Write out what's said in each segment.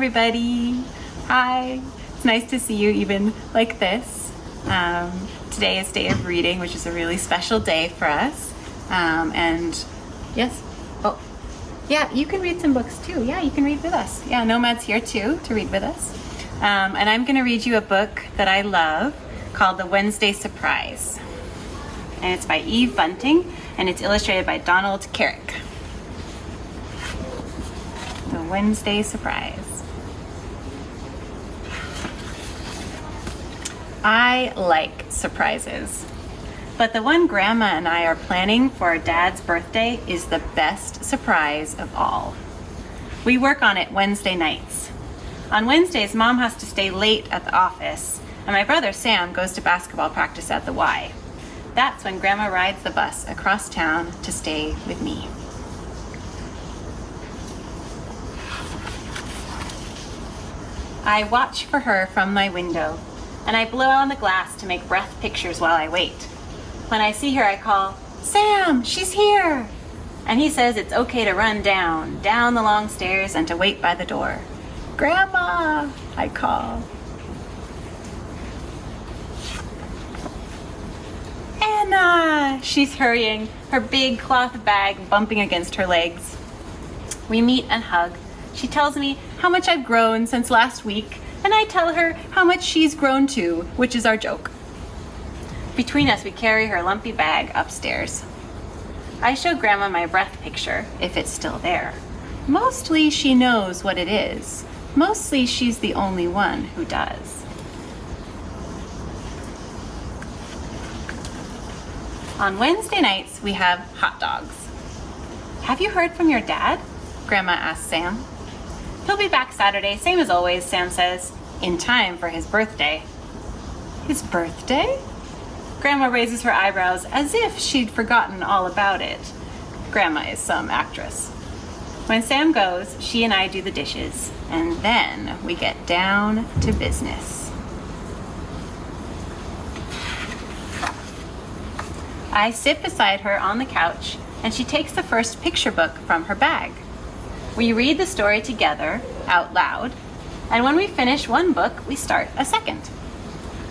everybody. Hi. It's nice to see you even like this. Today is Day of Reading, which is a really special day for us. And yes, yeah, you can read some books too. Yeah, you can read with us. Yeah, Nomad's here too to read with us. And I'm going to read you a book that I love called The Wednesday Surprise. And it's by Eve Bunting, and it's illustrated by Donald Carrick. The Wednesday Surprise. I like surprises, but the one Grandma and I are planning for our dad's birthday is the best surprise of all. We work on it Wednesday nights. On Wednesdays, Mom has to stay late at the office, and my brother Sam goes to basketball practice at the Y. That's when Grandma rides the bus across town to stay with me. I watch for her from my window, and I blow on the glass to make breath pictures while I wait. When I see her, I call, "Sam, she's here!" And he says it's okay to run down the long stairs and to wait by the door. "Grandma," I call. "Anna!" She's hurrying, her big cloth bag bumping against her legs. We meet and hug. She tells me how much I've grown since last week, and I tell her how much she's grown too, which is our joke. Between us, we carry her lumpy bag upstairs. I show Grandma my breath picture, if it's still there. Mostly she knows what it is. Mostly she's the only one who does. On Wednesday nights, we have hot dogs. "Have you heard from your dad?" Grandma asks Sam. "He'll be back Saturday, same as always," Sam says, "in time for his birthday." "His birthday?" Grandma raises her eyebrows as if she'd forgotten all about it. Grandma is some actress. When Sam goes, she and I do the dishes, and then we get down to business. I sit beside her on the couch, and she takes the first picture book from her bag. We read the story together, out loud, and when we finish one book, we start a second.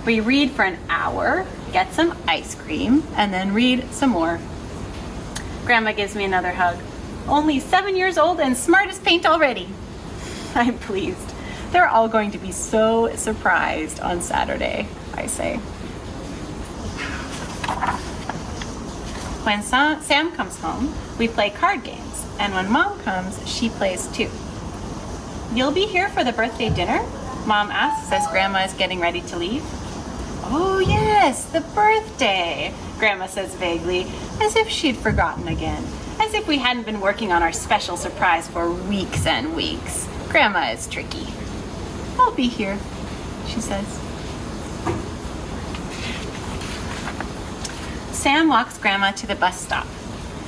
We read for an hour, get some ice cream, and then read some more. Grandma gives me another hug. "Only 7 years old and smart as paint already." I'm pleased. They're all going to be so surprised on Saturday, I say. When Sam comes home, we play card games, and when Mom comes, she plays too. "You'll be here for the birthday dinner?" Mom asks as Grandma is getting ready to leave. "Oh yes, the birthday," Grandma says vaguely, as if she'd forgotten again, as if we hadn't been working on our special surprise for weeks and weeks. Grandma is tricky. "I'll be here," she says. Sam walks Grandma to the bus stop.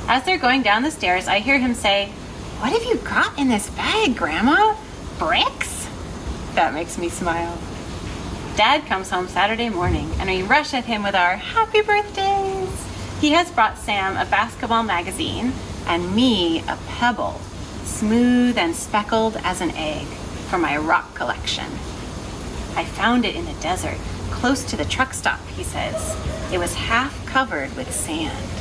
As they're going down the stairs, I hear him say, "What have you got in this bag, Grandma? Bricks?" That makes me smile. Dad comes home Saturday morning, and we rush at him with our happy birthdays. He has brought Sam a basketball magazine and me a pebble, smooth and speckled as an egg, for my rock collection. "I found it in the desert, close to the truck stop," he says. "It was half covered with sand."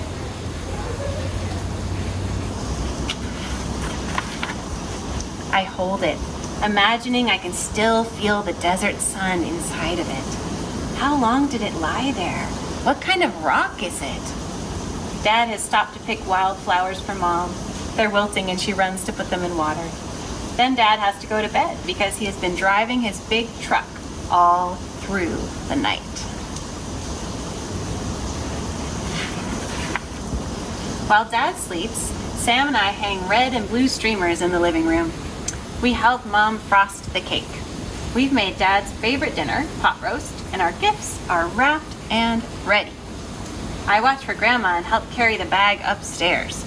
I hold it, imagining I can still feel the desert sun inside of it. How long did it lie there? What kind of rock is it? Dad has stopped to pick wildflowers for Mom. They're wilting and she runs to put them in water. Then Dad has to go to bed because he has been driving his big truck all through the night. While Dad sleeps, Sam and I hang red and blue streamers in the living room. We help Mom frost the cake. We've made Dad's favorite dinner, pot roast, and our gifts are wrapped and ready. I watch for Grandma and help carry the bag upstairs.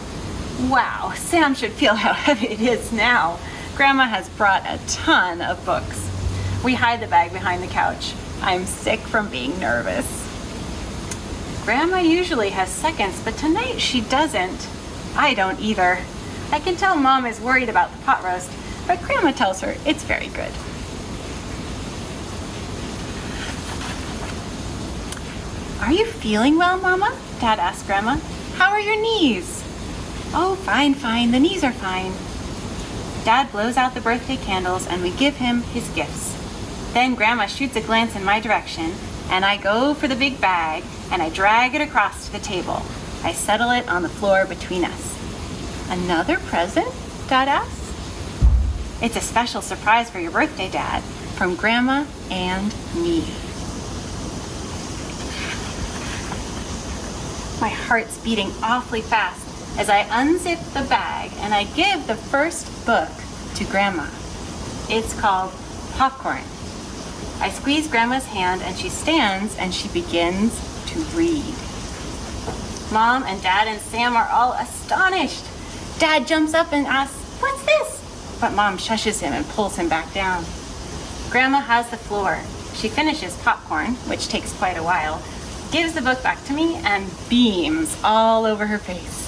Wow, Sam should feel how heavy it is now. Grandma has brought a ton of books. We hide the bag behind the couch. I'm sick from being nervous. Grandma usually has seconds, but tonight she doesn't. I don't either. I can tell Mom is worried about the pot roast, but Grandma tells her it's very good. Are you feeling well, Mama? Dad asked Grandma. How are your knees? Oh, fine, fine. The knees are fine. Dad blows out the birthday candles and we give him his gifts. Then Grandma shoots a glance in my direction and I go for the big bag and I drag it across to the table. I settle it on the floor between us. Another present? Dad asks. It's a special surprise for your birthday, Dad, from Grandma and me. My heart's beating awfully fast as I unzip the bag and I give the first book to Grandma. It's called Popcorn. I squeeze Grandma's hand and she stands and she begins to read. Mom and Dad and Sam are all astonished. Dad jumps up and asks, "What's this?" But Mom shushes him and pulls him back down. Grandma has the floor. She finishes Popcorn, which takes quite a while, gives the book back to me, and beams all over her face.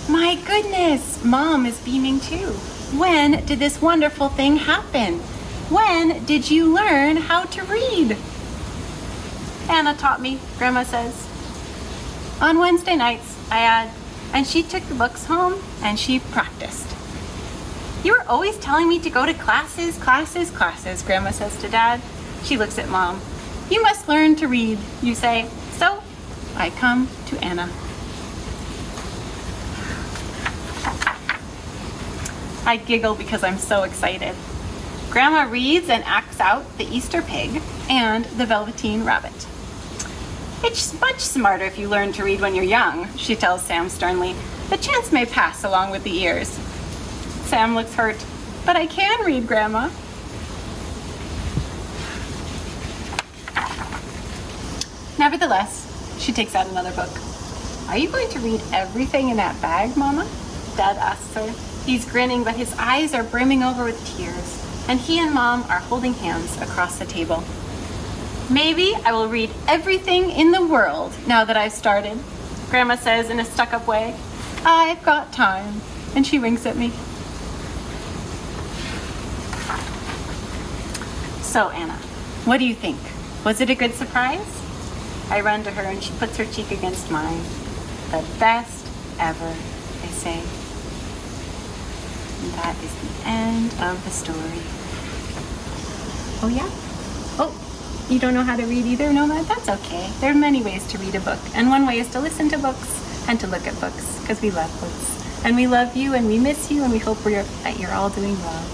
My goodness, Mom is beaming too. When did this wonderful thing happen? When did you learn how to read? Anna taught me, Grandma says. On Wednesday nights, I add, and she took the books home and she practiced. You were always telling me to go to classes, classes, classes, Grandma says to Dad. She looks at Mom. You must learn to read, you say. So I come to Anna. I giggle because I'm so excited. Grandma reads and acts out the Easter pig and the Velveteen Rabbit. It's much smarter if you learn to read when you're young, she tells Sam sternly. The chance may pass along with the years. Sam looks hurt. But I can read, Grandma. Nevertheless, she takes out another book. Are you going to read everything in that bag, Mama? Dad asks her. He's grinning, but his eyes are brimming over with tears, and he and Mom are holding hands across the table. Maybe I will read everything in the world now that I've started, Grandma says in a stuck-up way. I've got time, and she winks at me. So, Anna, what do you think? Was it a good surprise? I run to her and she puts her cheek against mine. The best ever, I say. And that is the end of the story. Oh yeah? Oh, you don't know how to read either? No, that's okay. There are many ways to read a book. And one way is to listen to books and to look at books, because we love books. And we love you and we miss you and we hope that you're all doing well.